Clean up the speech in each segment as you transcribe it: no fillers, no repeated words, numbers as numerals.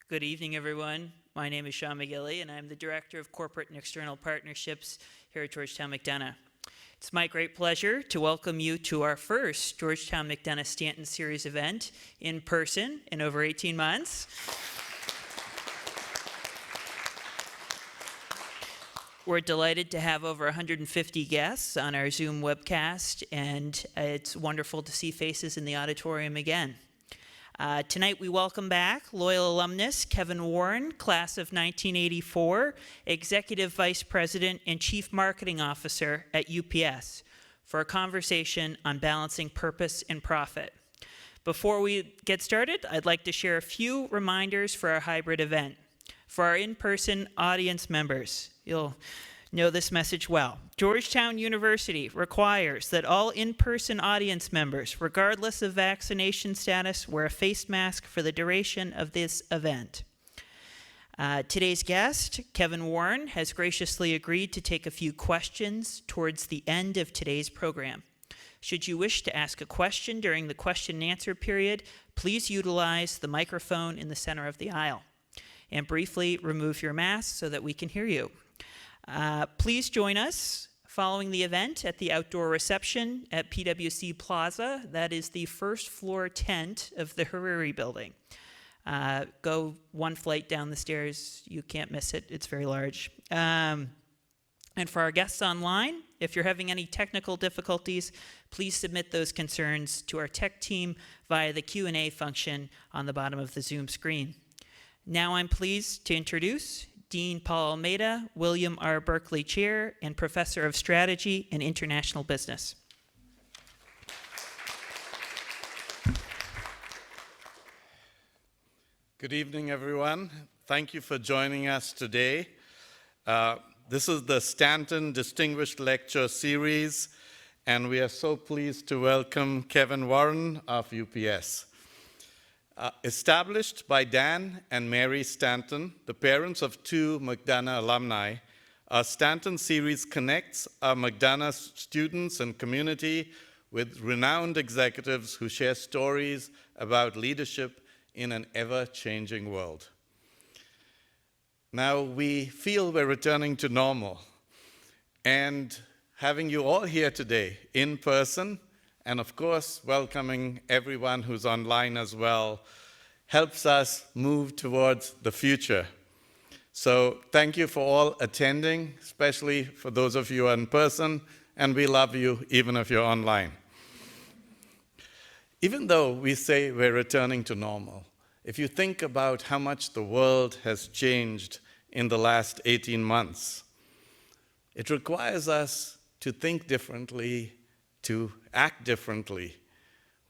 Good evening, everyone. My name is Sean McGilly, and I'm the Director of Corporate and External Partnerships here at Georgetown McDonough. It's my great pleasure to welcome you to our first Georgetown McDonough Stanton Series event in person in over 18 months. We're delighted to have over 150 guests on our Zoom webcast, and it's wonderful to see faces in the auditorium again. Tonight we welcome back Loyal alumnus Kevin Warren, class of 1984, Executive Vice President and Chief Marketing Officer at UPS, for a conversation on balancing purpose and profit. Before we get started, I'd like to share a few reminders for our hybrid event. For our in-person audience members, you'll know this message well. Georgetown University requires that all in-person audience members, regardless of vaccination status, wear a face mask for the duration of this event. Today's guest, Kevin Warren, has graciously agreed to take a few questions towards the end of today's program. Should you wish to ask a question during the question and answer period, please utilize the microphone in the center of the aisle. And briefly remove your mask so that we can hear you. Please join us following the event at the outdoor reception at PwC Plaza. That is the first floor tent of the Hariri building. Go one flight down the stairs. You can't miss it. It's very large. And for our guests online, if you're having any technical difficulties, please submit those concerns to our tech team via the Q&A function on the bottom of the Zoom screen. Now I'm pleased to introduce Dean Paul Almeida, William R. Berkeley Chair, and Professor of Strategy and International Business. Good evening, everyone. Thank you for joining us today. This is the Stanton Distinguished Lecture Series, and we are so pleased to welcome Kevin Warren of UPS. Established by Dan and Mary Stanton, the parents of two McDonough alumni, our Stanton series connects our McDonough students and community with renowned executives who share stories about leadership in an ever-changing world. Now, we feel we're returning to normal, and having you all here today in person, and of course, welcoming everyone who's online as well, helps us move towards the future. So thank you for all attending, especially for those of you in person, and we love you even if you're online. Even though we say we're returning to normal, if you think about how much the world has changed in the last 18 months, it requires us to think differently, to act differently.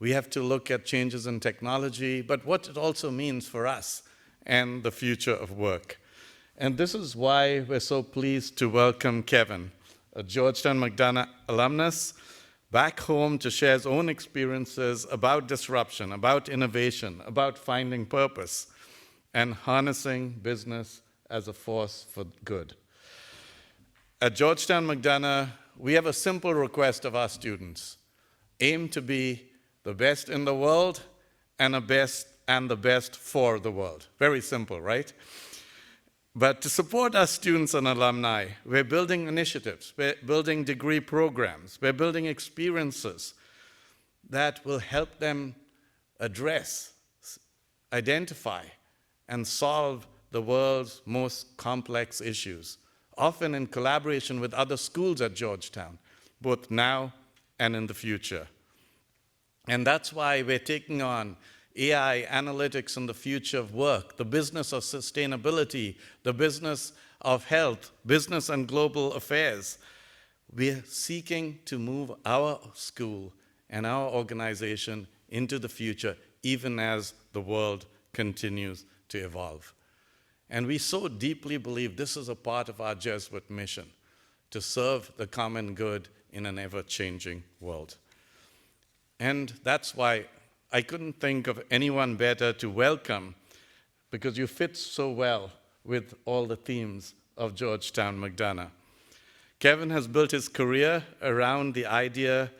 We have to look at changes in technology, but what it also means for us and the future of work. And this is why we're so pleased to welcome Kevin, a Georgetown McDonough alumnus, back home to share his own experiences about disruption, about innovation, about finding purpose, and harnessing business as a force for good. At Georgetown McDonough, we have a simple request of our students: aim to be the best in the world and the best for the world. Very simple, right? But to support our students and alumni, we're building initiatives, we're building degree programs, we're building experiences that will help them address, identify, and solve the world's most complex issues, often in collaboration with other schools at Georgetown, both now and in the future. And that's why we're taking on AI, analytics, and the future of work, the business of sustainability, the business of health, business and global affairs. We're seeking to move our school and our organization into the future, even as the world continues to evolve. And we so deeply believe this is a part of our Jesuit mission, to serve the common good in an ever-changing world. And that's why I couldn't think of anyone better to welcome, because you fit so well with all the themes of Georgetown McDonough. Kevin has built his career around the idea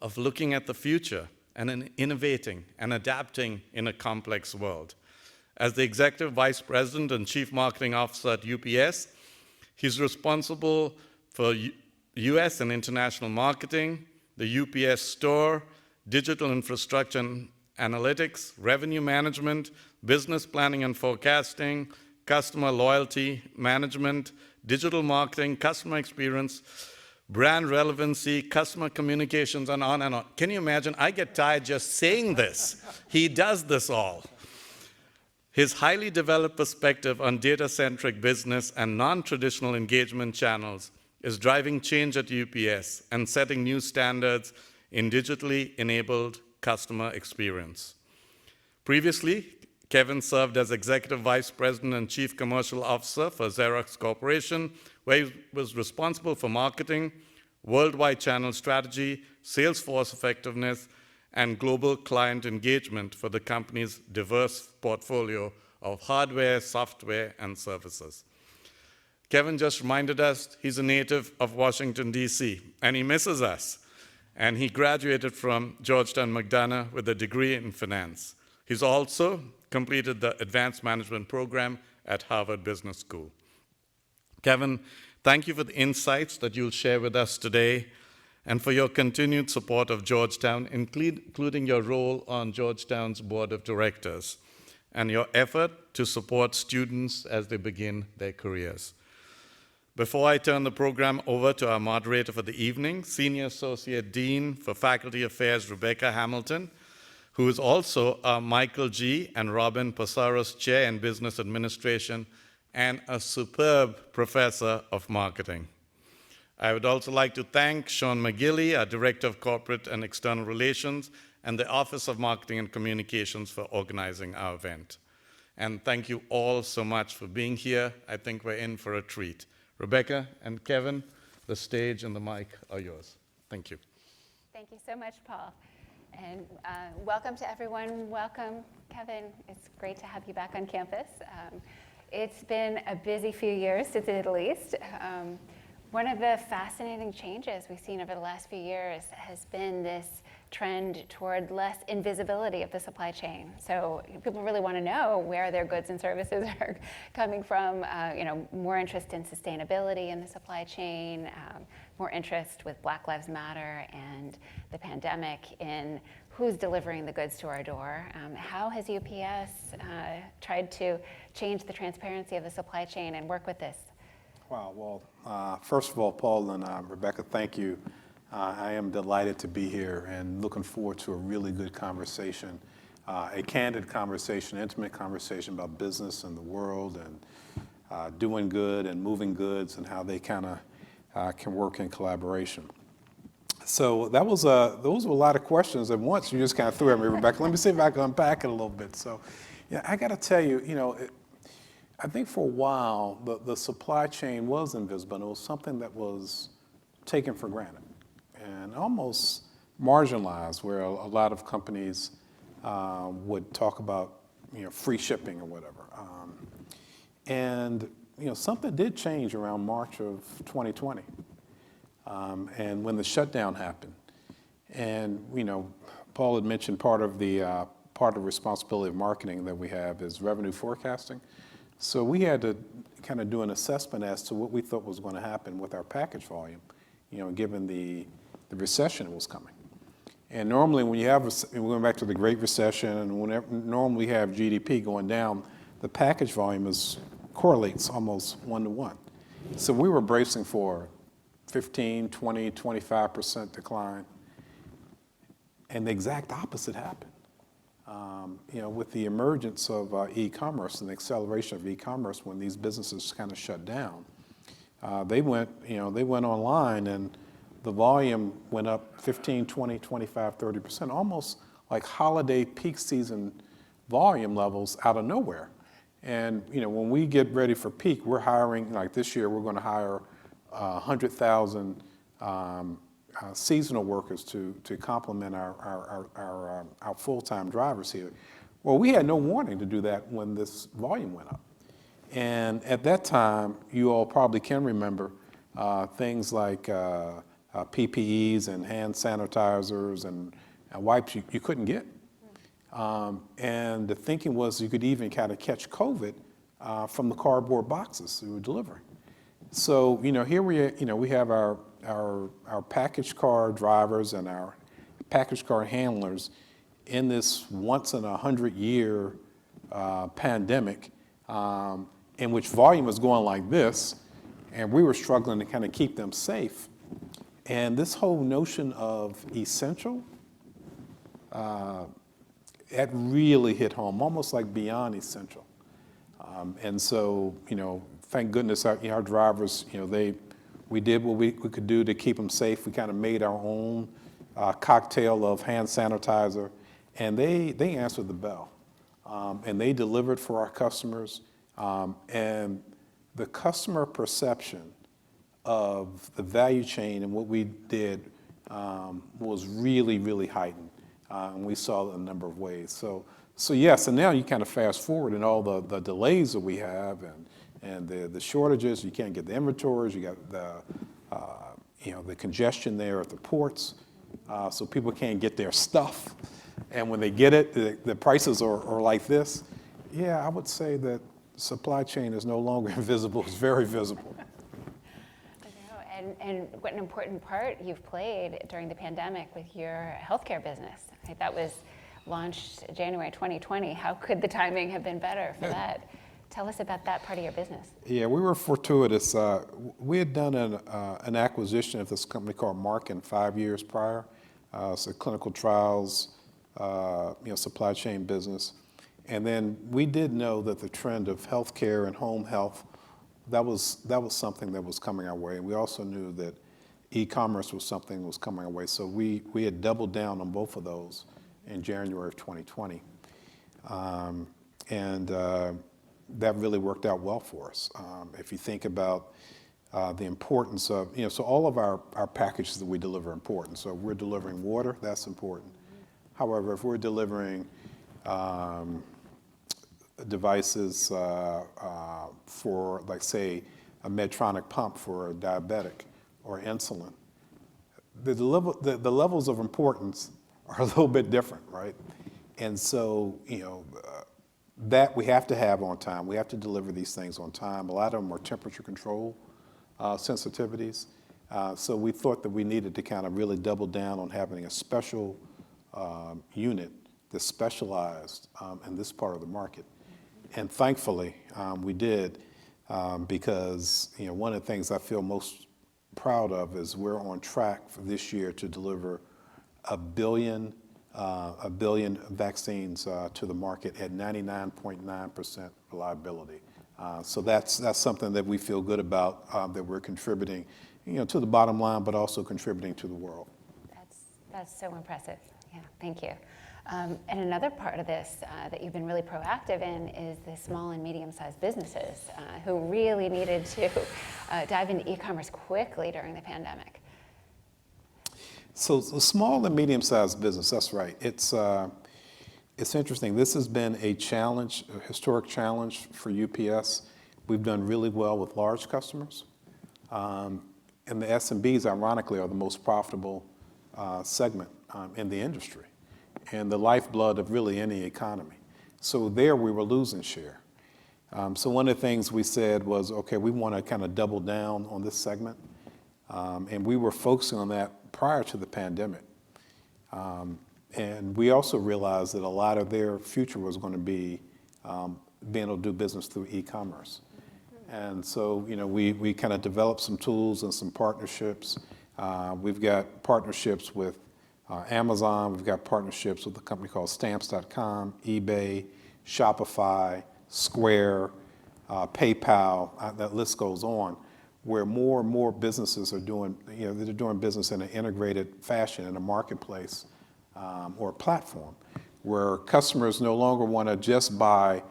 of looking at the future and innovating and adapting in a complex world. As the Executive Vice President and Chief Marketing Officer at UPS, he's responsible for US and international marketing, the UPS Store, digital infrastructure and analytics, revenue management, business planning and forecasting, customer loyalty management, digital marketing, customer experience, brand relevancy, customer communications, and on and on. Can you imagine? I get tired just saying this. He does this all. His highly developed perspective on data-centric business and non-traditional engagement channels is driving change at UPS and setting new standards in digitally enabled customer experience. Previously, Kevin served as Executive Vice President and Chief Commercial Officer for Xerox Corporation, where he was responsible for marketing, worldwide channel strategy, sales force effectiveness, and global client engagement for the company's diverse portfolio of hardware, software, and services. Kevin just reminded us he's a native of Washington, D.C., and he misses us. And he graduated from Georgetown McDonough with a degree in finance. He's also completed the advanced management program at Harvard Business School. Kevin, thank you for the insights that you'll share with us today and for your continued support of Georgetown, including your role on Georgetown's board of directors and your effort to support students as they begin their careers. Before I turn the program over to our moderator for the evening, Senior Associate Dean for Faculty Affairs, Rebecca Hamilton, who is also a Michael G. and Robin Pasaros Chair in Business Administration and a superb professor of marketing. I would also like to thank Sean McGilly, our Director of Corporate and External Relations, and the Office of Marketing and Communications for organizing our event. And thank you all so much for being here. I think we're in for a treat. Rebecca and Kevin, the stage and the mic are yours. Thank you. Thank you so much, Paul. And welcome to everyone. Welcome, Kevin. It's great to have you back on campus. It's been a busy few years, to say the least. One of the fascinating changes we've seen over the last few years has been this trend toward less invisibility of the supply chain. So people really want to know where their goods and services are coming from, more interest in sustainability in the supply chain, more interest with Black Lives Matter and the pandemic in who's delivering the goods to our door. How has UPS tried to change the transparency of the supply chain and work with this? Wow, well, first of all, Paul and Rebecca, thank you. I am delighted to be here and looking forward to a really good conversation, a candid conversation, intimate conversation about business and the world and doing good and moving goods and how they kind of can work in collaboration. So those were a lot of questions at once. You just kind of threw at me, Rebecca. Let me see if I can unpack it a little bit. So, yeah, I got to tell you, I think for a while, the supply chain was invisible, and it was something that was taken for granted and almost marginalized, where a lot of companies would talk about, free shipping or whatever. Something did change around March of 2020, and when the shutdown happened. And, Paul had mentioned part of the responsibility of marketing that we have is revenue forecasting. So we had to kind of do an assessment as to what we thought was going to happen with our package volume, given the recession that was coming. And normally when you have, we went back to the Great Recession, and whenever normally we have GDP going down, the package volume correlates almost 1-to-1. So we were bracing for 15, 20, 25% decline, and the exact opposite happened. With the emergence of e-commerce and the acceleration of e-commerce, when these businesses kind of shut down, they went online, and the volume went up 15, 20, 25, 30%, almost like holiday peak season volume levels out of nowhere. And when we get ready for peak, we're hiring, like this year, we're going to hire 100,000 seasonal workers to complement our full-time drivers here. Well, we had no warning to do that when this volume went up. And at that time, you all probably can remember things like PPEs and hand sanitizers and wipes you couldn't get. And the thinking was you could even kind of catch COVID from the cardboard boxes we were delivering. So, here we have our package car drivers and our package car handlers in this once in 100-year pandemic, in which volume was going like this, and we were struggling to kind of keep them safe. And this whole notion of essential, it really hit home, almost like beyond essential. And so, thank goodness our drivers, we did what we could do to keep them safe. We kind of made our own cocktail of hand sanitizer, and they answered the bell. And they delivered for our customers. And the customer perception of the value chain and what we did was really, really heightened. And we saw it in a number of ways. So yes, and now you kind of fast forward and all the delays that we have and the shortages. You can't get the inventories. You got the congestion there at the ports, so people can't get their stuff. And when they get it, the prices are like this. Yeah, I would say that supply chain is no longer invisible. It's very visible. And what an important part you've played during the pandemic with your healthcare business. Right? That was launched January 2020. How could the timing have been better for that? Tell us about that part of your business. Yeah, we were fortuitous. We had done an acquisition of this company called Marken 5 years prior. It's a clinical trials, supply chain business. And then we did know that the trend of healthcare and home health, that was something that was coming our way. And we also knew that e-commerce was something that was coming our way. So we had doubled down on both of those in January of 2020. That really worked out well for us. If you think about the importance of, so all of our packages that we deliver are important. So if we're delivering water, that's important. However, if we're delivering devices for, like, say, a Medtronic pump for a diabetic or insulin, the levels of importance are a little bit different, right? And so, that we have to have on time. We have to deliver these things on time. A lot of them are temperature control sensitivities. So we thought that we needed to kind of really double down on having a special unit that's specialized in this part of the market. And thankfully, we did, because one of the things I feel most proud of is we're on track for this year to deliver a billion vaccines to the market at 99.9% reliability. So that's something that we feel good about, that we're contributing, to the bottom line, but also contributing to the world. That's so impressive. Yeah, thank you. And another part of this that you've been really proactive in is the small and medium-sized businesses who really needed to dive into e-commerce quickly during the pandemic. So small and medium-sized business, that's right. It's interesting. This has been a challenge, a historic challenge for UPS. We've done really well with large customers. And the SMBs, ironically, are the most profitable segment in the industry and the lifeblood of really any economy. So there we were losing share. So one of the things we said was, okay, we want to kind of double down on this segment. And we were focusing on that prior to the pandemic. And we also realized that a lot of their future was going to be being able to do business through e-commerce. And so, we kind of developed some tools and some partnerships. We've got partnerships with Amazon. We've got partnerships with a company called Stamps.com, eBay, Shopify, Square, PayPal, that list goes on, where more and more businesses are doing, they're doing business in an integrated fashion in a marketplace or a platform, where customers no longer want to just buy,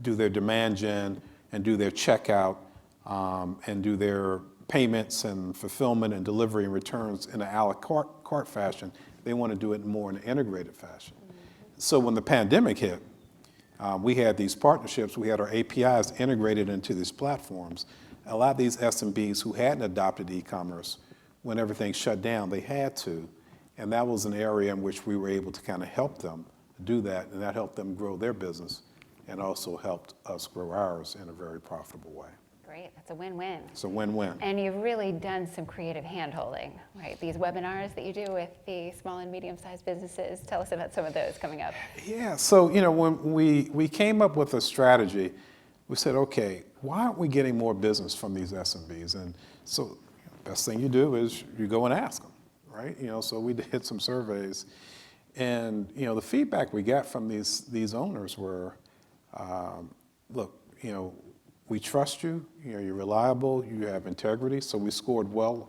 do their demand gen and do their checkout and do their payments and fulfillment and delivery and returns in an a la carte fashion. They want to do it more in an integrated fashion. So when the pandemic hit, we had these partnerships, we had our APIs integrated into these platforms. A lot of these SMBs who hadn't adopted e-commerce, when everything shut down, they had to. And that was an area in which we were able to kind of help them do that, and that helped them grow their business and also helped us grow ours in a very profitable way. Great, that's a win-win. It's a win-win. And you've really done some creative hand-holding, right? These webinars that you do with the small and medium-sized businesses, tell us about some of those coming up. Yeah, so when we came up with a strategy, we said, okay, why aren't we getting more business from these SMBs? And so best thing you do is you go and ask them, right? So we did some surveys, and the feedback we got from these owners were, look, we trust you, you're reliable, you have integrity, so we scored well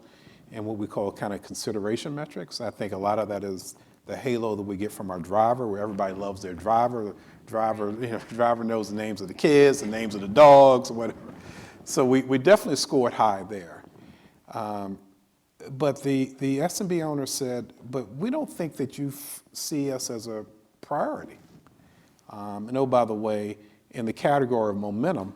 in what we call kind of consideration metrics. I think a lot of that is the halo that we get from our driver, where everybody loves their driver. Driver knows the names of the kids, the names of the dogs, or whatever. So we definitely scored high there. But the SMB owner said, but we don't think that you see us as a priority. And oh, by the way, in the category of momentum,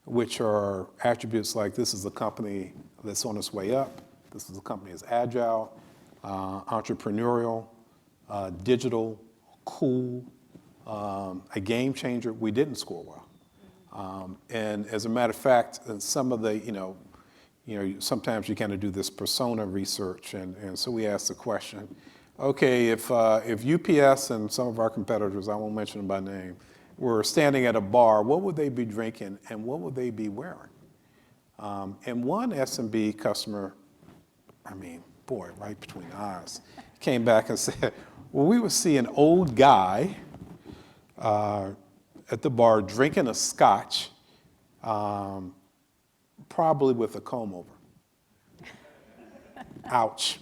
which are attributes like this is a company that's on its way up, this is a company that's agile, entrepreneurial, digital, cool, a game changer, we didn't score well. And as a matter of fact, some of the, sometimes you kind of do this persona research, and so we asked the question, okay, if UPS and some of our competitors, I won't mention them by name, were standing at a bar, what would they be drinking and what would they be wearing? And one SMB customer, boy, right between the eyes, came back and said, well, we would see an old guy at the bar drinking a scotch, probably with a comb over. Ouch.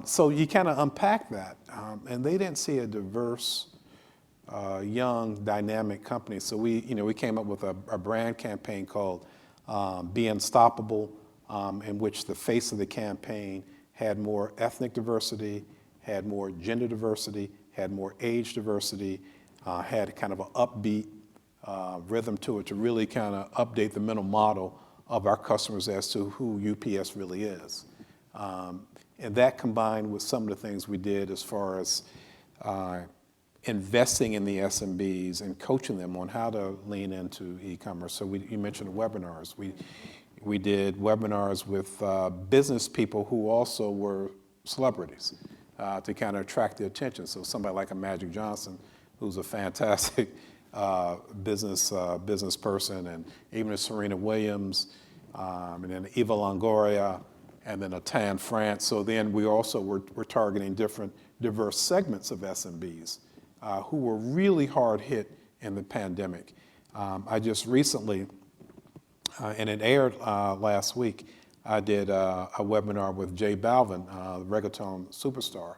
So you kind of unpack that, and they didn't see a diverse, young, dynamic company. So we came up with a brand campaign called Be Unstoppable, in which the face of the campaign had more ethnic diversity, had more gender diversity, had more age diversity, had kind of an upbeat rhythm to it to really kind of update the mental model of our customers as to who UPS really is. And that combined with some of the things we did as far as investing in the SMBs and coaching them on how to lean into e-commerce. So you mentioned the webinars. We did webinars with business people who also were celebrities to kind of attract their attention. So somebody like a Magic Johnson, who's a fantastic business person, and even a Serena Williams, and then Eva Longoria, and then a Tan France. So then we also were targeting different diverse segments of SMBs who were really hard hit in the pandemic. I just recently, and it aired last week, I did a webinar with J Balvin, the reggaeton superstar.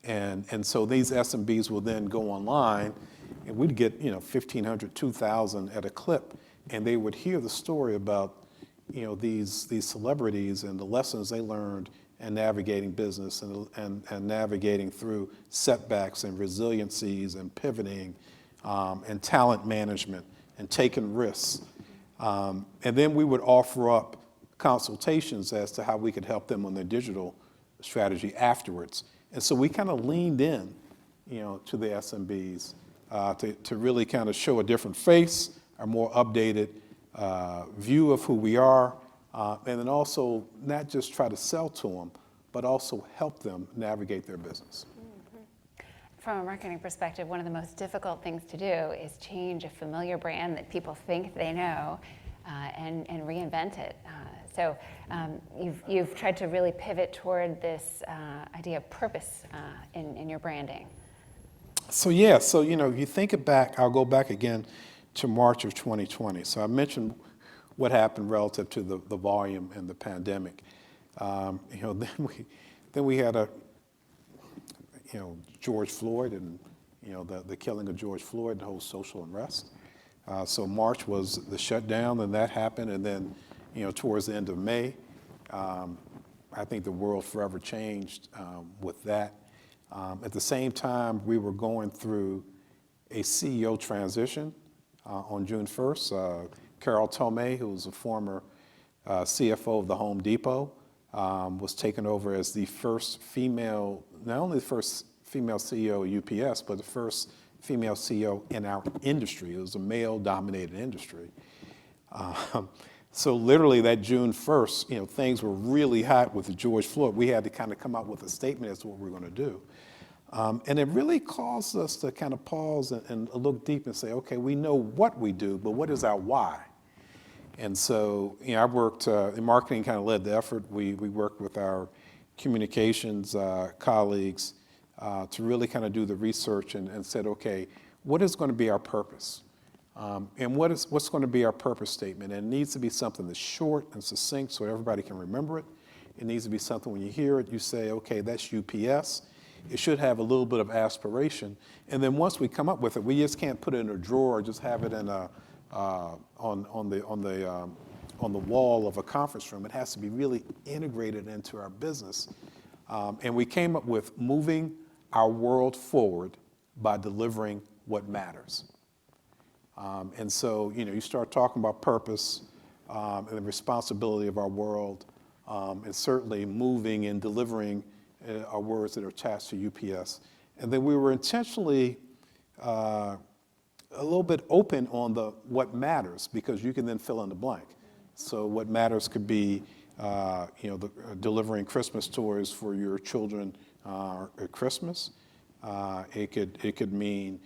And so these SMBs will then go online, and we'd get 1,500, 2,000 at a clip, and they would hear the story about these celebrities and the lessons they learned in navigating business and navigating through setbacks and resiliencies and pivoting and talent management and taking risks. And then we would offer up consultations as to how we could help them on their digital strategy afterwards. And so we kind of leaned in, to the SMBs to really kind of show a different face, a more updated view of who we are, and then also not just try to sell to them, but also help them navigate their business. Mm-hmm. From a marketing perspective, one of the most difficult things to do is change a familiar brand that people think they know and reinvent it. So you've tried to really pivot toward this idea of purpose in your branding. So yeah, you think it back, I'll go back again to March of 2020. So I mentioned what happened relative to the volume and the pandemic. Then we had George Floyd and the killing of George Floyd and the whole social unrest. So March was the shutdown, and that happened, and then towards the end of May, I think the world forever changed with that. At the same time, we were going through a CEO transition on June 1st. Carol Tomé, who was a former CFO of the Home Depot, was taken over as the first female, not only the first female CEO of UPS, but the first female CEO in our industry. It was a male-dominated industry. So literally that June 1st, things were really hot with the George Floyd. We had to kind of come out with a statement as to what we were going to do. And it really caused us to kind of pause and look deep and say, okay, we know what we do, but what is our why? And so, I worked, in marketing kind of led the effort. We worked with our communications colleagues to really kind of do the research and said, okay, what is going to be our purpose? And what's going to be our purpose statement? And it needs to be something that's short and succinct so everybody can remember it. It needs to be something when you hear it, you say, okay, that's UPS. It should have a little bit of aspiration. And then once we come up with it, we just can't put it in a drawer or just have it in on the wall of a conference room. It has to be really integrated into our business. And we came up with moving our world forward by delivering what matters. And so, you start talking about purpose and the responsibility of our world, and certainly moving and delivering are words that are attached to UPS. And then we were intentionally a little bit open on what matters, because you can then fill in the blank. So what matters could be, delivering Christmas toys for your children at Christmas. It could mean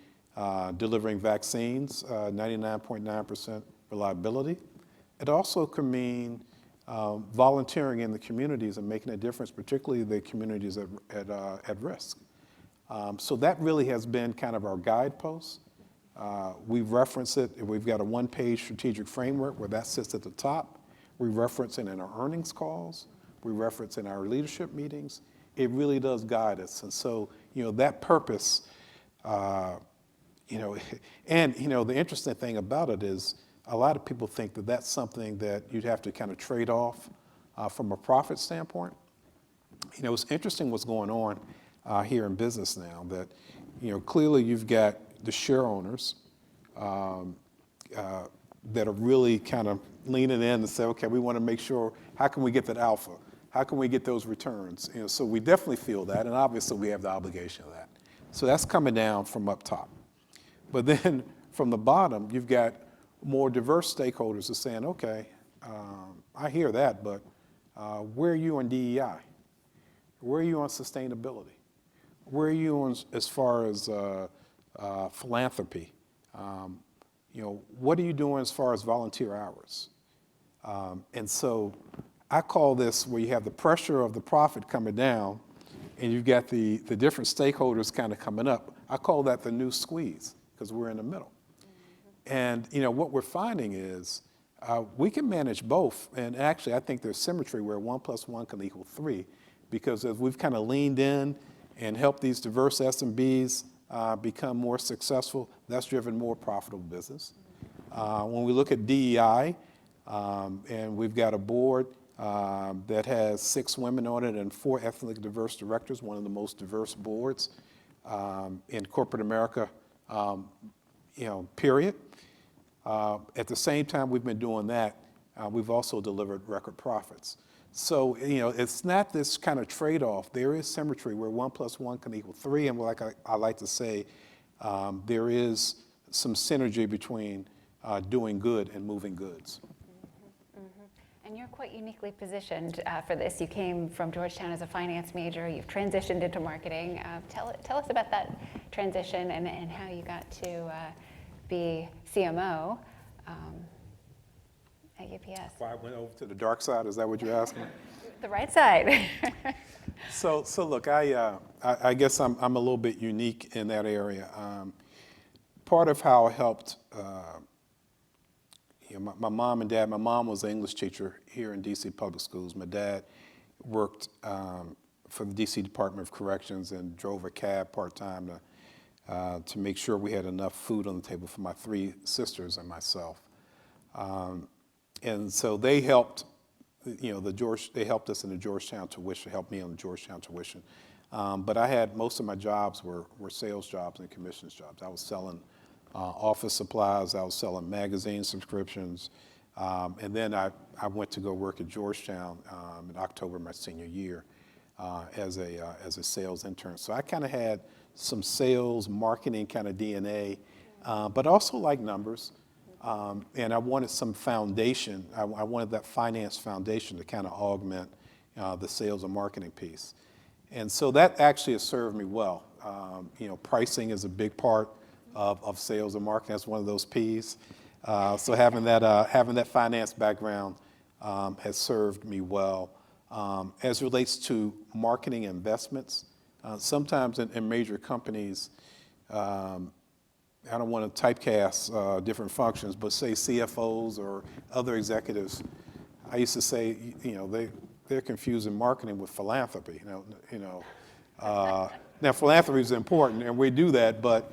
delivering vaccines, 99.9% reliability. It also could mean volunteering in the communities and making a difference, particularly the communities at risk. So that really has been kind of our guidepost. We reference it. We've got a one-page strategic framework where that sits at the top. We reference it in our earnings calls. We reference it in our leadership meetings. It really does guide us. And so, that purpose, and, the interesting thing about it is a lot of people think that that's something that you'd have to kind of trade off from a profit standpoint. It's interesting what's going on here in business now that, clearly you've got the share owners that are really kind of leaning in and say, okay, we want to make sure, how can we get that alpha? How can we get those returns? So we definitely feel that, and obviously we have the obligation of that. So that's coming down from up top. But then from the bottom, you've got more diverse stakeholders are saying, okay, I hear that, but where are you on DEI? Where are you on sustainability? Where are you on as far as philanthropy? What are you doing as far as volunteer hours? And so I call this where you have the pressure of the profit coming down and you've got the different stakeholders kind of coming up. I call that the new squeeze because we're in the middle. And what we're finding is we can manage both. And actually, I think there's symmetry where 1 + 1 can equal 3, because as we've kind of leaned in and helped these diverse SMBs become more successful, that's driven more profitable business. When we look at DEI, and we've got a board that has 6 women on it and 4 ethnically diverse directors, one of the most diverse boards in corporate America, period. At the same time we've been doing that, we've also delivered record profits. So, it's not this kind of trade-off. There is symmetry where 1 + 1 can equal 3, and like I like to say, there is some synergy between doing good and moving goods. And you're quite uniquely positioned for this. You came from Georgetown as a finance major. You've transitioned into marketing. Tell us about that transition and how you got to be CMO at UPS. Why I went over to the dark side, is that what you're asking? The right side. So look, I guess I'm a little bit unique in that area. Part of how I helped, my mom and dad, my mom was an English teacher here in DC Public Schools. My dad worked for the DC Department of Corrections and drove a cab part-time to make sure we had enough food on the table for my 3 sisters and myself. And so they helped, they helped us in the Georgetown tuition, helped me on the Georgetown tuition. But I had, most of my jobs were sales jobs and commissions jobs. I was selling office supplies, I was selling magazine subscriptions, And then I went to go work at Georgetown in October of my senior year as a sales intern. So I kind of had some sales, marketing kind of DNA, but also like numbers. And I wanted some foundation. I wanted that finance foundation to kind of augment the sales and marketing piece. And so that actually has served me well. Pricing is a big part of sales and marketing. That's one of those P's. So having that finance background has served me well. As it relates to marketing investments, sometimes in major companies, I don't want to typecast different functions, but say CFOs or other executives, I used to say, they're confusing marketing with philanthropy. Now philanthropy is important, and we do that, but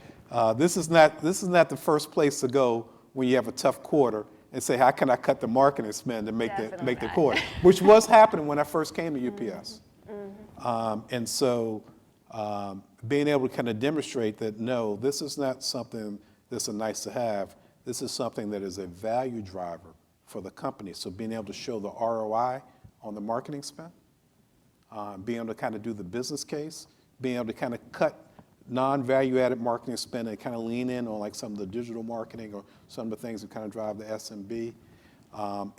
this is not the first place to go when you have a tough quarter and say, how can I cut the marketing spend to make the quarter? Which was happening when I first came to UPS. And so being able to kind of demonstrate that, no, this is not something that's a nice to have. This is something that is a value driver for the company. So being able to show the ROI on the marketing spend, being able to kind of do the business case, being able to kind of cut non-value-added marketing spend and kind of lean in on like some of the digital marketing or some of the things that kind of drive the SMB.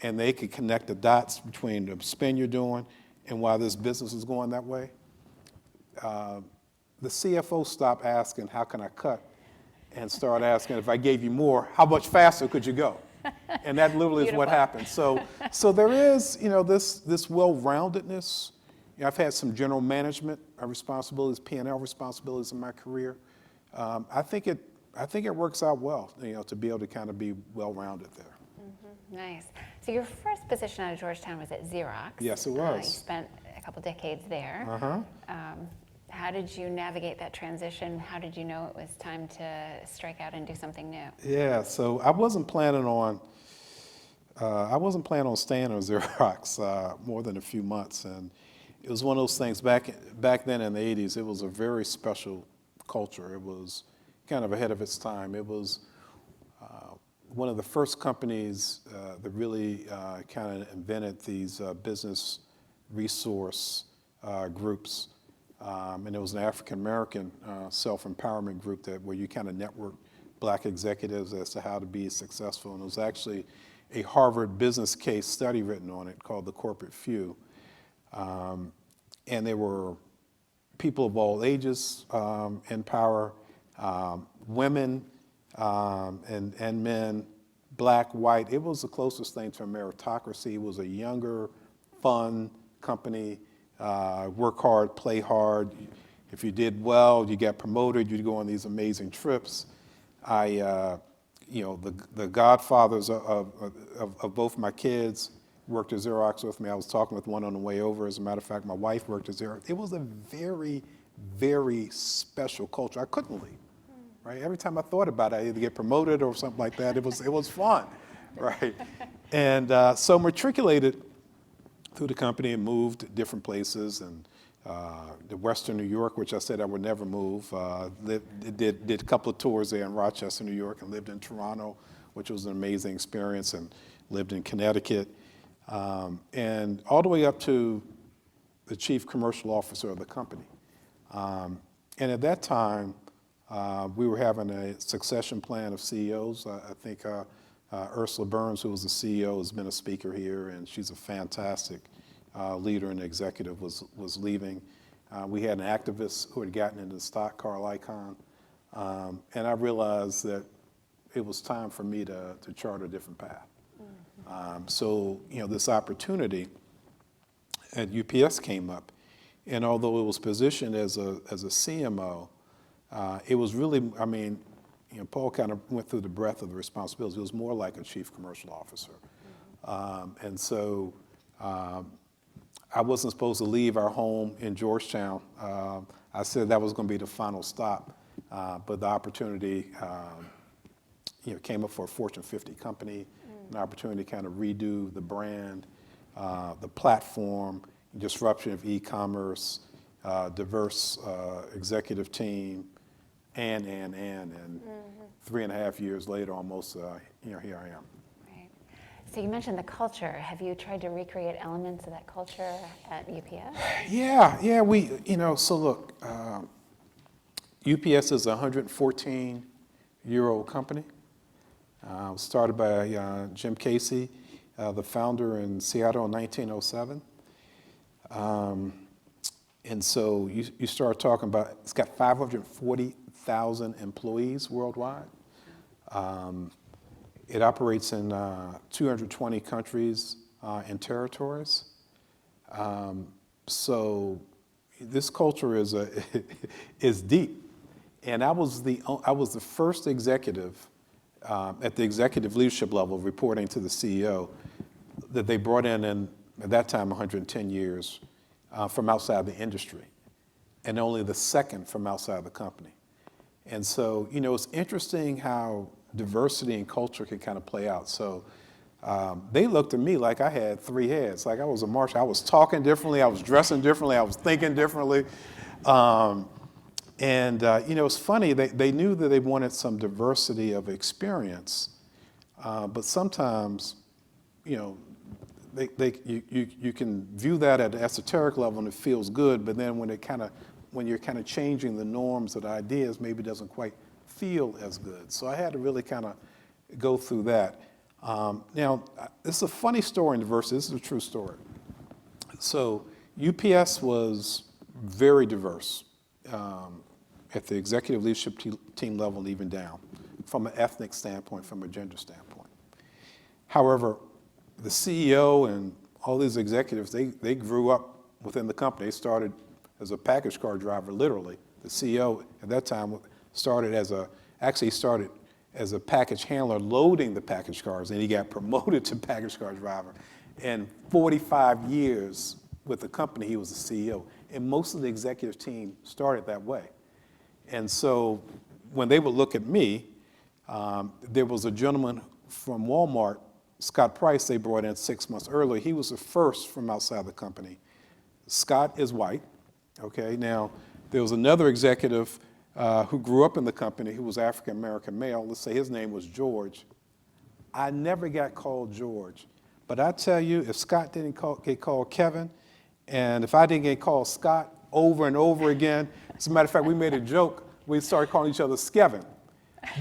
And they could connect the dots between the spend you're doing and why this business is going that way. The CFO stopped asking, how can I cut? And start asking, if I gave you more, how much faster could you go? And that literally is what happened. So there is, this well-roundedness. I've had some general management responsibilities, P&L responsibilities in my career. I think it works out well, to be able to kind of be well-rounded there. Mm-hmm. Nice. So your first position out of Georgetown was at Xerox. Yes, it was. You spent a couple decades there. How did you navigate that transition? How did you know it was time to strike out and do something new? Yeah, so I wasn't planning on staying on Xerox more than a few months, and it was one of those things back then in the 80s. It was a very special culture. It was kind of ahead of its time. It was one of the first companies that really kind of invented these business resource groups. And it was an African-American self-empowerment group where you kind of network black executives as to how to be successful. And it was actually a Harvard business case study written on it called The Corporate Few. And there were people of all ages in power, women and men, black, white. It was the closest thing to a meritocracy. It was a younger, fun company. Work hard, play hard. If you did well, you got promoted, you'd go on these amazing trips. The godfathers of both my kids worked at Xerox with me. I was talking with one on the way over. As a matter of fact, my wife worked at Xerox. It was a very, very special culture. I couldn't leave, right? Every time I thought about it, I either get promoted or something like that. It was fun, right? And so matriculated through the company and moved different places, and to Western New York, which I said I would never move. Did a couple of tours there in Rochester, New York, and lived in Toronto, which was an amazing experience, and lived in Connecticut, and all the way up to the chief commercial officer of the company. And at that time, we were having a succession plan of CEOs. I think Ursula Burns, who was the CEO, has been a speaker here, and she's a fantastic leader and executive, was leaving. We had an activist who had gotten into the stock, Carl Icahn, and I realized that it was time for me to chart a different path. So this opportunity at UPS came up, and although it was positioned as a CMO, it was really, Paul kind of went through the breadth of the responsibilities. It was more like a chief commercial officer. And so I wasn't supposed to leave our home in Georgetown. I said that was going to be the final stop, but the opportunity came up for a Fortune 50 company, an opportunity to kind of redo the brand, the platform, disruption of e-commerce, diverse executive team, and 3.5 years later, almost, here I am. Right. So you mentioned the culture. Have you tried to recreate elements of that culture at UPS? Yeah, so look, UPS is a 114-year-old company. Started by Jim Casey, the founder in Seattle in 1907. And so you start talking about, it's got 540,000 employees worldwide. It operates in 220 countries and territories. So this culture is is deep. And I was the first executive at the executive leadership level reporting to the CEO that they brought in at that time 110 years from outside the industry, and only the second from outside the company. And so, it's interesting how diversity and culture can kind of play out. So they looked at me like I had three heads, like I was a marshal. I was talking differently, I was dressing differently, I was thinking differently. It's funny, they knew that they wanted some diversity of experience, but sometimes, you can view that at an esoteric level and it feels good, but then when you're kind of changing the norms of the ideas, maybe it doesn't quite feel as good. So I had to really kind of go through that. Now, this is a funny story in diversity. This is a true story. So UPS was very diverse at the executive leadership team level and even down, from an ethnic standpoint, from a gender standpoint. However, the CEO and all these executives, they grew up within the company. They started as a package car driver, literally. The CEO at that time started as a package handler loading the package cars, and he got promoted to package car driver. And 45 years with the company, he was the CEO. And most of the executive team started that way. And so when they would look at me, there was a gentleman from Walmart, Scott Price, they brought in 6 months earlier. He was the first from outside the company. Scott is white, okay? Now, there was another executive who grew up in the company who was African-American male. Let's say his name was George. I never got called George. But I tell you, if Scott didn't get called Kevin, and if I didn't get called Scott over and over again, as a matter of fact, we made a joke. We started calling each other Skevin,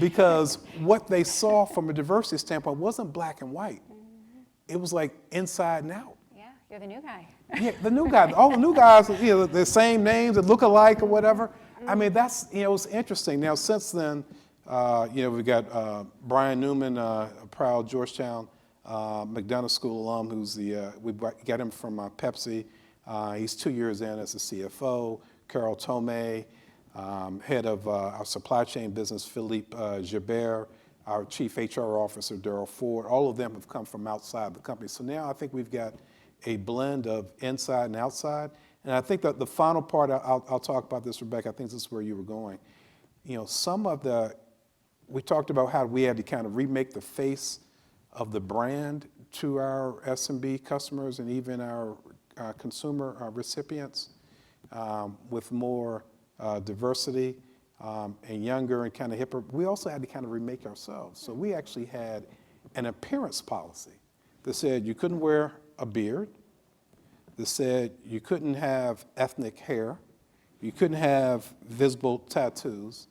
because what they saw from a diversity standpoint wasn't black and white. It was like inside and out. Yeah, you're the new guy. Yeah, the new guy. All the new guys, the same names that look alike or whatever. I mean, that's, it's interesting. Now, since then, we've got Brian Newman, a proud Georgetown McDonough School alum, we got him from Pepsi. He's 2 years in as a CFO. Carol Tomei, head of our supply chain business, Philippe Gibert, our chief HR officer, Daryl Ford. All of them have come from outside the company. So now I think we've got a blend of inside and outside. And I think that the final part, I'll talk about this, Rebecca, I think this is where you were going. We talked about how we had to kind of remake the face of the brand to our SMB customers and even our consumer recipients with more diversity and younger and kind of hipper. We also had to kind of remake ourselves. So we actually had an appearance policy that said you couldn't wear a beard, that said you couldn't have ethnic hair, you couldn't have visible tattoos.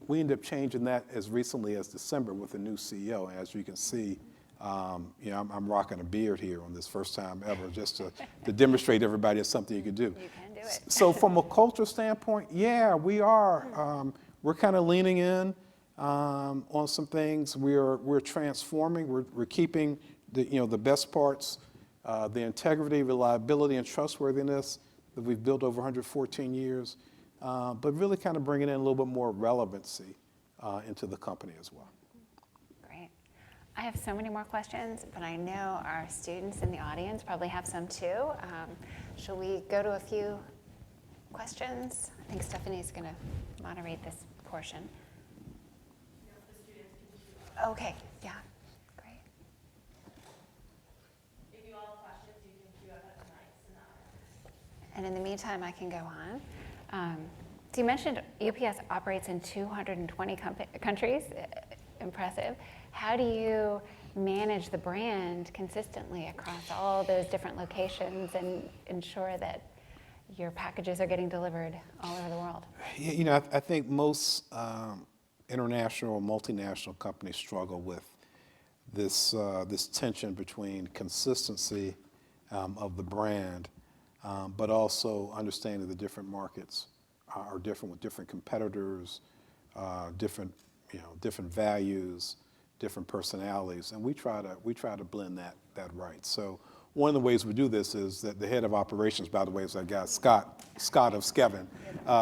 We ended up changing that as recently as December with a new CEO. And as you can see, I'm rocking a beard here on this first time ever, just to demonstrate to everybody it's something you can do. You can do it. So from a culture standpoint, yeah, we are. We're kind of leaning in on some things. We're transforming. We're keeping the best parts, the integrity, reliability, and trustworthiness that we've built over 114 years, but really kind of bringing in a little bit more relevancy into the company as well. Great. I have so many more questions, but I know our students in the audience probably have some too. Shall we go to a few questions? I think Stephanie's going to moderate this portion. Okay, yeah, great. If you all have questions, you can queue up at the mics. And in the meantime, I can go on. So you mentioned UPS operates in 220 countries. Impressive. How do you manage the brand consistently across all those different locations and ensure that your packages are getting delivered all over the world? Yeah, you know, I think most international or multinational companies struggle with this tension between consistency of the brand, but also understanding the different markets are different with different competitors, different values, different personalities, and we try to blend that right. So one of the ways we do this is that the head of operations, by the way, is our guy Scott of Skevin.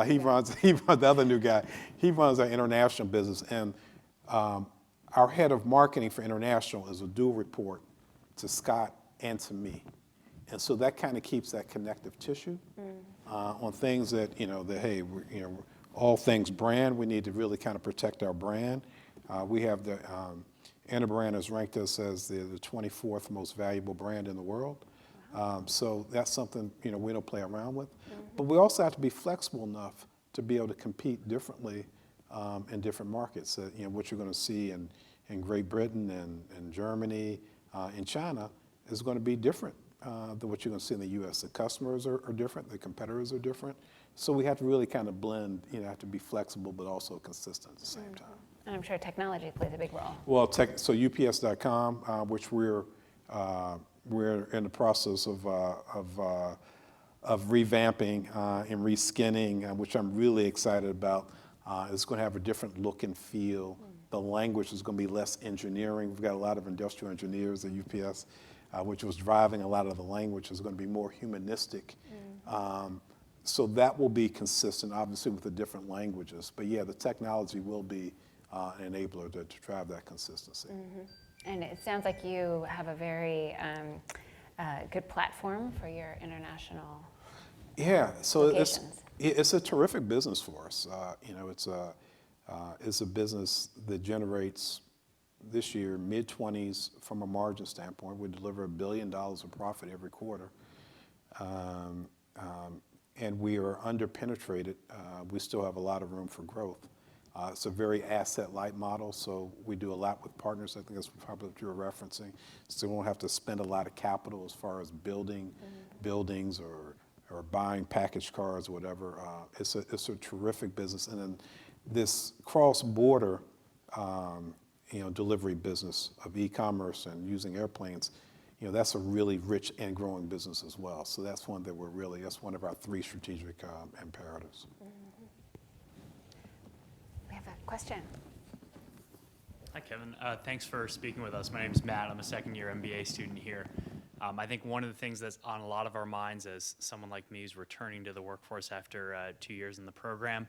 He runs the other new guy. He runs our international business, and our head of marketing for international is a dual report to Scott and to me. And so that kind of keeps that connective tissue on things that, hey, all things brand, we need to really kind of protect our brand. We have the, Interbrand has ranked us as the 24th most valuable brand in the world. So that's something, we don't play around with. But we also have to be flexible enough to be able to compete differently in different markets. What you're going to see in Great Britain and Germany, in China is going to be different than what you're going to see in the U.S. The customers are different, the competitors are different. So we have to really kind of blend, have to be flexible but also consistent at the same time. And I'm sure technology plays a big role. Well, so UPS.com, which we're in the process of revamping and reskinning, which I'm really excited about. It's going to have a different look and feel. The language is going to be less engineering. We've got a lot of industrial engineers at UPS, which was driving a lot of the language. Is going to be more humanistic. So that will be consistent, obviously, with the different languages. But yeah, the technology will be an enabler to drive that consistency. And it sounds like you have a very good platform for your international Yeah, so locations. it's a terrific business for us. It's a business that generates this year mid-20s from a margin standpoint. We deliver $1 billion of profit every quarter. And we are under-penetrated. We still have a lot of room for growth. It's a very asset-light model, so we do a lot with partners. I think that's probably what you were referencing. So we won't have to spend a lot of capital as far as building buildings or buying packaged cars or whatever. It's a terrific business. And then this cross-border delivery business of e-commerce and using airplanes, that's a really rich and growing business as well. So that's one that that's one of our 3 strategic imperatives. We have a question. Hi, Kevin. Thanks for speaking with us. My name is Matt. I'm a second-year MBA student here. I think one of the things that's on a lot of our minds as someone like me who's returning to the workforce after 2 years in the program,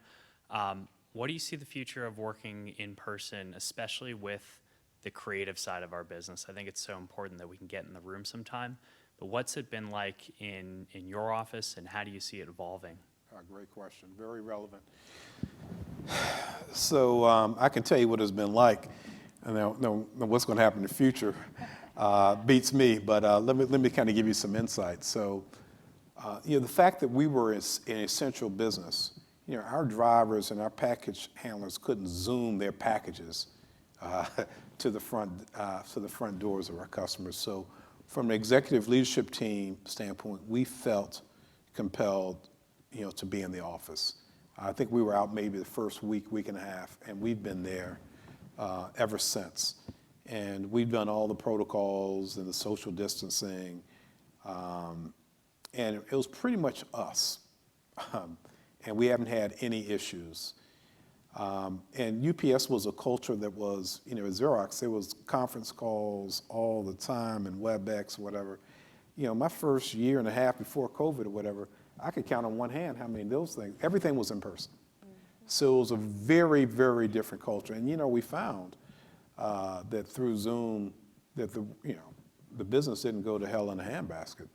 what do you see the future of working in person, especially with the creative side of our business? I think it's so important that we can get in the room sometime. But what's it been like in your office, and how do you see it evolving? Great question. Very relevant. So I can tell you what it's been like. And now what's going to happen in the future beats me. But let me kind of give you some insight. So the fact that we were an essential business, our drivers and our package handlers couldn't zoom their packages to the front doors of our customers. So from an executive leadership team standpoint, we felt compelled, to be in the office. I think we were out maybe the first week and a half, and we've been there ever since. And we've done all the protocols and the social distancing, and it was pretty much us. And we haven't had any issues. And UPS was a culture that was, at Xerox, there was conference calls all the time and WebEx, whatever. My first year and a half before COVID or whatever, I could count on one hand how many of those things, everything was in person. So it was a very, very different culture. And, we found that through Zoom, that the business didn't go to hell in a handbasket.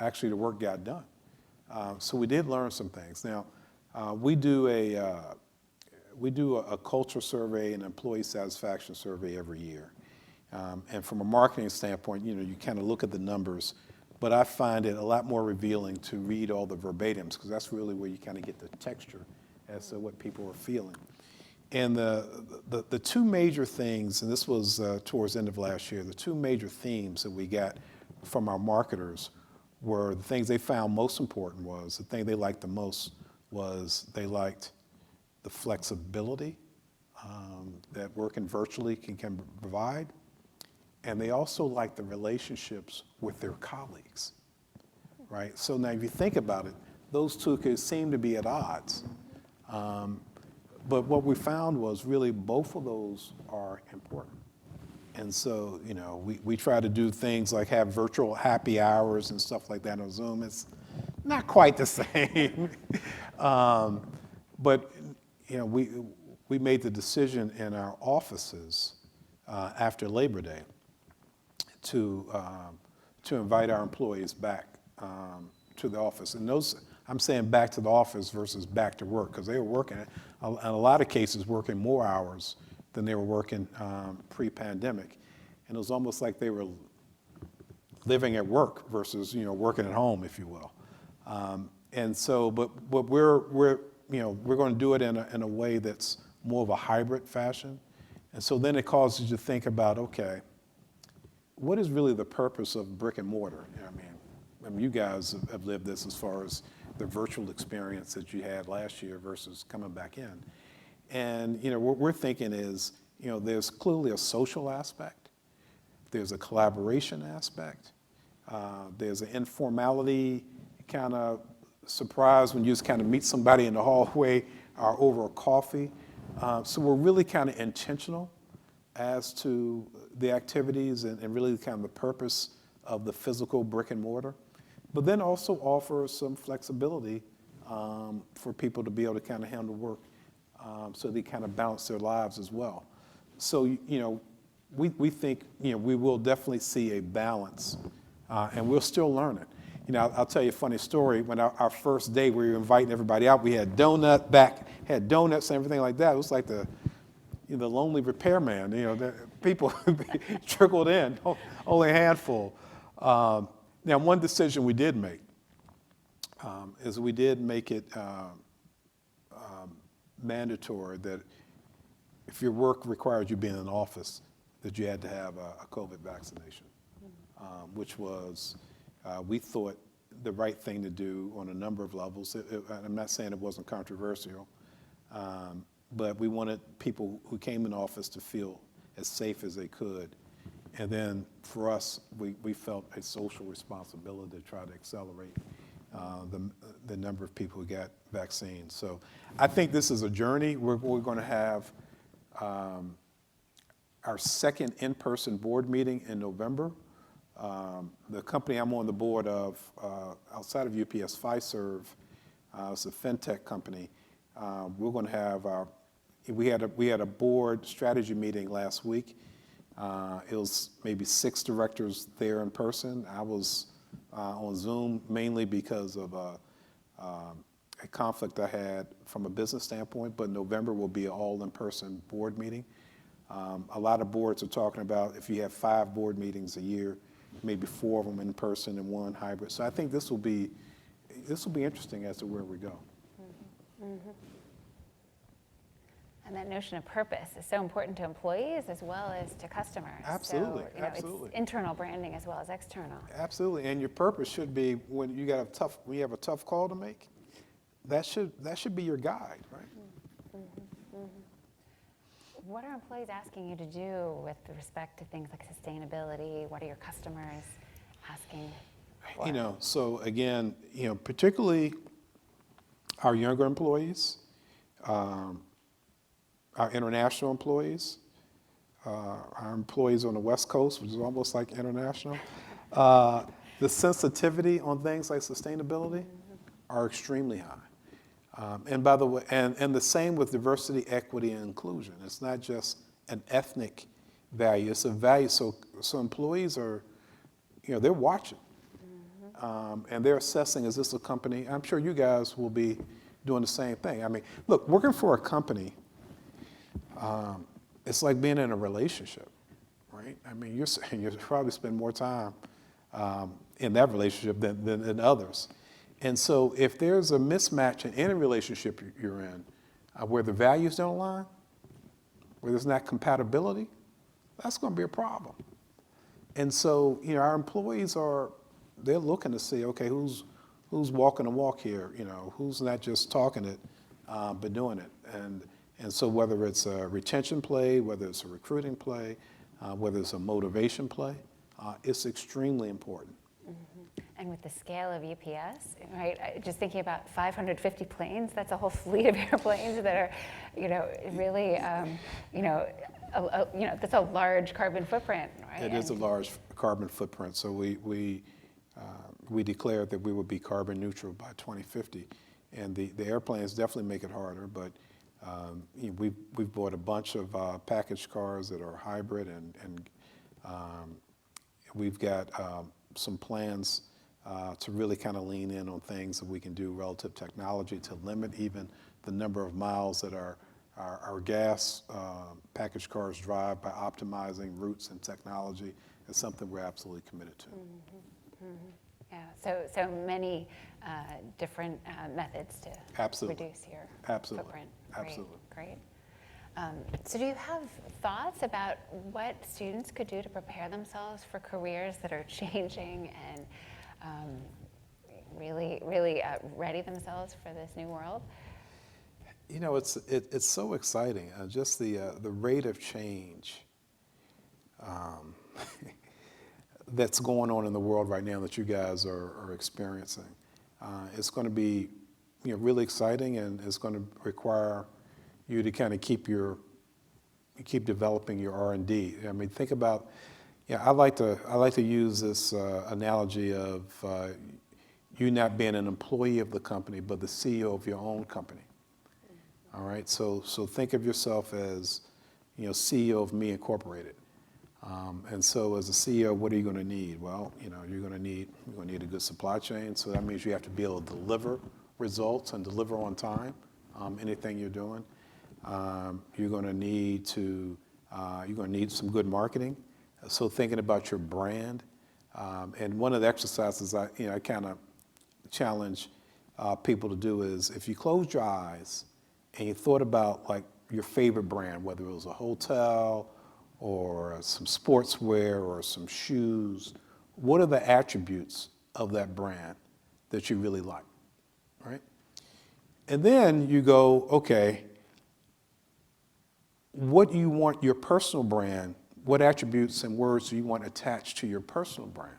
Actually, the work got done. So we did learn some things. Now, we do a culture survey and employee satisfaction survey every year. And from a marketing standpoint, you kind of look at the numbers, but I find it a lot more revealing to read all the verbatims, because that's really where you kind of get the texture as to what people are feeling. And the two major things, and this was towards the end of last year, the two major themes that we got from our marketers were the things they found most important was, the thing they liked the most was they liked the flexibility that working virtually can provide, and they also liked the relationships with their colleagues, right? So now if you think about it, those two could seem to be at odds. But what we found was really both of those are important. And so, you know, we try to do things like have virtual happy hours and stuff like that on Zoom. It's not quite the same. But, you know, we made the decision in our offices after Labor Day to invite our employees back to the office. And those, I'm saying back to the office versus back to work, because they were working, in a lot of cases, working more hours than they were working pre-pandemic. And it was almost like they were living at work versus, you know, working at home, if you will. And so, but we're going to do it in a way that's more of a hybrid fashion. And so then it causes you to think about, okay, what is really the purpose of brick and mortar? I mean, you guys have lived this as far as the virtual experience that you had last year versus coming back in. And, you know, what we're thinking is, you know, there's clearly a social aspect, there's a collaboration aspect, there's an informality kind of surprise when you just kind of meet somebody in the hallway or over a coffee. So we're really kind of intentional as to the activities and really kind of the purpose of the physical brick and mortar, but then also offer some flexibility for people to be able to kind of handle work so they kind of balance their lives as well. So, you know, we think, you know, we will definitely see a balance and we'll still learn it. You know, I'll tell you a funny story. When our first day, we were inviting everybody out. We had had donuts and everything like that. It was like the lonely repairman. You know, the people trickled in, only a handful. Now, one decision we did make is we did make it mandatory that if your work required you being in an office, that you had to have a COVID vaccination, which was, we thought, the right thing to do on a number of levels. I'm not saying it wasn't controversial, but we wanted people who came in office to feel as safe as they could. And then for us, we felt a social responsibility to try to accelerate the number of people who got vaccines. So I think this is a journey. We're going to have our second in-person board meeting in November. The company I'm on the board of, outside of UPS, Fiserv, it's a fintech company. We're going to have we had a board strategy meeting last week. It was maybe 6 directors there in person. I was on Zoom mainly because of a conflict I had from a business standpoint, but November will be an all-in-person board meeting. A lot of boards are talking about if you have 5 board meetings a year, maybe 4 of them in person and 1 hybrid. So I think this will be interesting as to where we go. Mm-hmm. Mm-hmm. And that notion of purpose is so important to employees as well as to customers. Absolutely, so, you know, absolutely. It's internal branding as well as external. Absolutely, and your purpose should be when you have a tough call to make. That should be your guide, right? Mm-hmm. Mm-hmm. What are employees asking you to do with respect to things like sustainability? What are your customers asking for? You know, so again, you know, particularly our younger employees, our international employees, our employees on the West Coast, which is almost like international, the sensitivity on things like sustainability are extremely high. And by the way, and the same with diversity, equity, and inclusion. It's not just an ethnic value, it's a value. So employees are, you know, they're watching. And they're assessing, is this a company? I'm sure you guys will be doing the same thing. I mean, look, working for a company, it's like being in a relationship, right? I mean, you probably spend more time in that relationship than others. And so if there's a mismatch in any relationship you're in where the values don't align, where there's not compatibility, that's going to be a problem. And so, our employees they're looking to see, okay, who's walking the walk here, who's not just talking it, but doing it. And so whether it's a retention play, whether it's a recruiting play, whether it's a motivation play, it's extremely important. And with the scale of UPS, right? Just thinking about 550 planes, that's a whole fleet of airplanes that are, really, that's a large carbon footprint, right? It is a large carbon footprint. So we declared that we would be carbon neutral by 2050, and the airplanes definitely make it harder. But we've bought a bunch of package cars that are hybrid, and we've got some plans to really kind of lean in on things that we can do relative technology to limit even the number of miles that our gas package cars drive by optimizing routes and technology. Is something we're absolutely committed to. Yeah, so many different methods to Absolutely. reduce your Absolutely. footprint. Absolutely. Great. So do you have thoughts about what students could do to prepare themselves for careers that are changing and really ready themselves for this new world? It's so exciting. Just the rate of change that's going on in the world right now that you guys are experiencing. It's going to be really exciting, and it's going to require you to kind of keep developing your R&D. I mean, think about, I like to use this analogy of you not being an employee of the company, but the CEO of your own company. All right, so think of yourself as, CEO of Me Incorporated. And so as a CEO, what are you going to need? Well, you're going to need a good supply chain. So that means you have to be able to deliver results and deliver on time, anything you're doing. You're going to need some good marketing. So thinking about your brand. And one of the exercises I kind of challenge people to do is, if you closed your eyes and you thought about like your favorite brand, whether it was a hotel or some sportswear or some shoes, what are the attributes of that brand that you really like, right? And then you go, okay, what do you want your personal brand, what attributes and words do you want attached to your personal brand?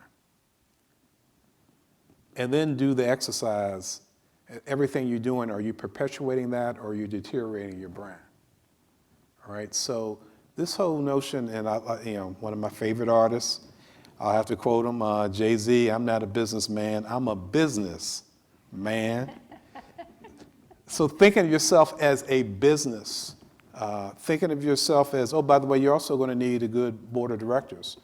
And then do the exercise. Everything you're doing, are you perpetuating that, or are you deteriorating your brand? All right, so this whole notion, and one of my favorite artists, I'll have to quote him, Jay-Z, I'm not a businessman, I'm a business man. So thinking of yourself as a business, thinking of yourself as, oh, by the way, you're also going to need a good board of directors.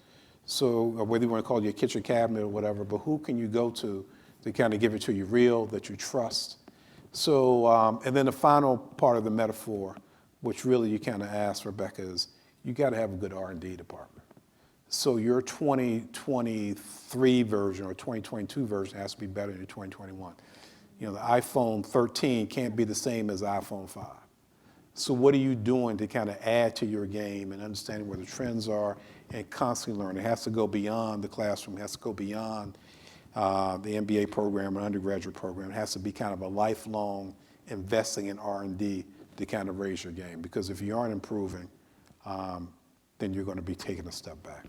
So whether you want to call it your kitchen cabinet or whatever, but who can you go to kind of give it to you real, that you trust? So, and then the final part of the metaphor, which really you kind of asked, Rebecca, is you got to have a good R&D department. So your 2023 version or 2022 version has to be better than your 2021. The iPhone 13 can't be the same as the iPhone 5. So what are you doing to kind of add to your game and understanding where the trends are and constantly learning? It has to go beyond the classroom. It has to go beyond the MBA program or undergraduate program. It has to be kind of a lifelong investing in R&D to kind of raise your game. Because if you aren't improving, then you're going to be taking a step back.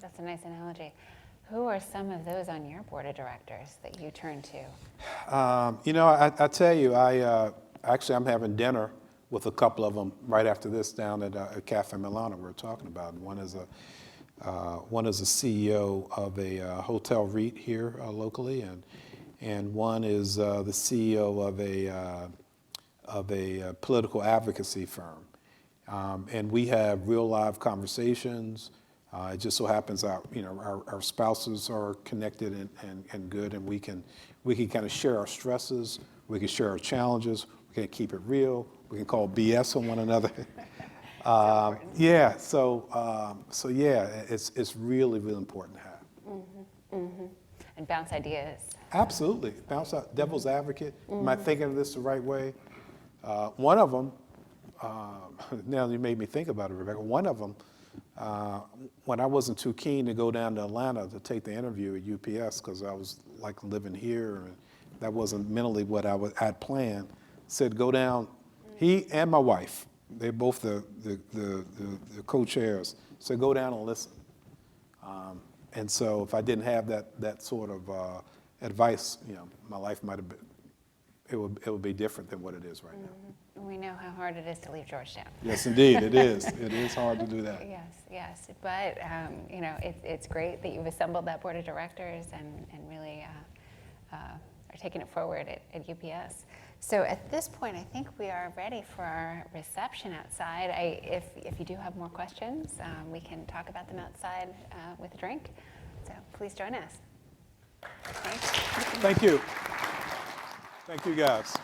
That's a nice analogy. Who are some of those on your board of directors that you turn to? I tell you, I'm having with a couple of them right after this down at Cafe Milano we were talking about. One is a CEO of a hotel REIT here locally, and one is the CEO of a political advocacy firm. And we have real live conversations. It just so happens our spouses are connected and good, and we can kind of share our stresses. We can share our challenges. We can keep it real. We can call BS on one another. Yeah. So yeah, it's really, really important to have. And bounce ideas. Absolutely. Bounce out. Devil's advocate. Am I thinking of this the right way? One of them, now you made me think about it, Rebecca. One of them, when I wasn't too keen to go down to Atlanta to take the interview at UPS because I was like living here and that wasn't mentally what I'd planned, said go down. He and my wife, they're both the co-chairs, said go down and listen. And so if I didn't have that sort of advice, my life might have been, it would be different than what it is right now. We know how hard it is to leave Georgetown. Yes, indeed, it is. It is hard to do that. Yes, but it's great that you've assembled that board of directors and really are taking it forward at UPS. So at this point, I think we are ready for our reception outside. If you do have more questions, we can talk about them outside with a drink. So please join us. Thanks. Thank you. Thank you, guys.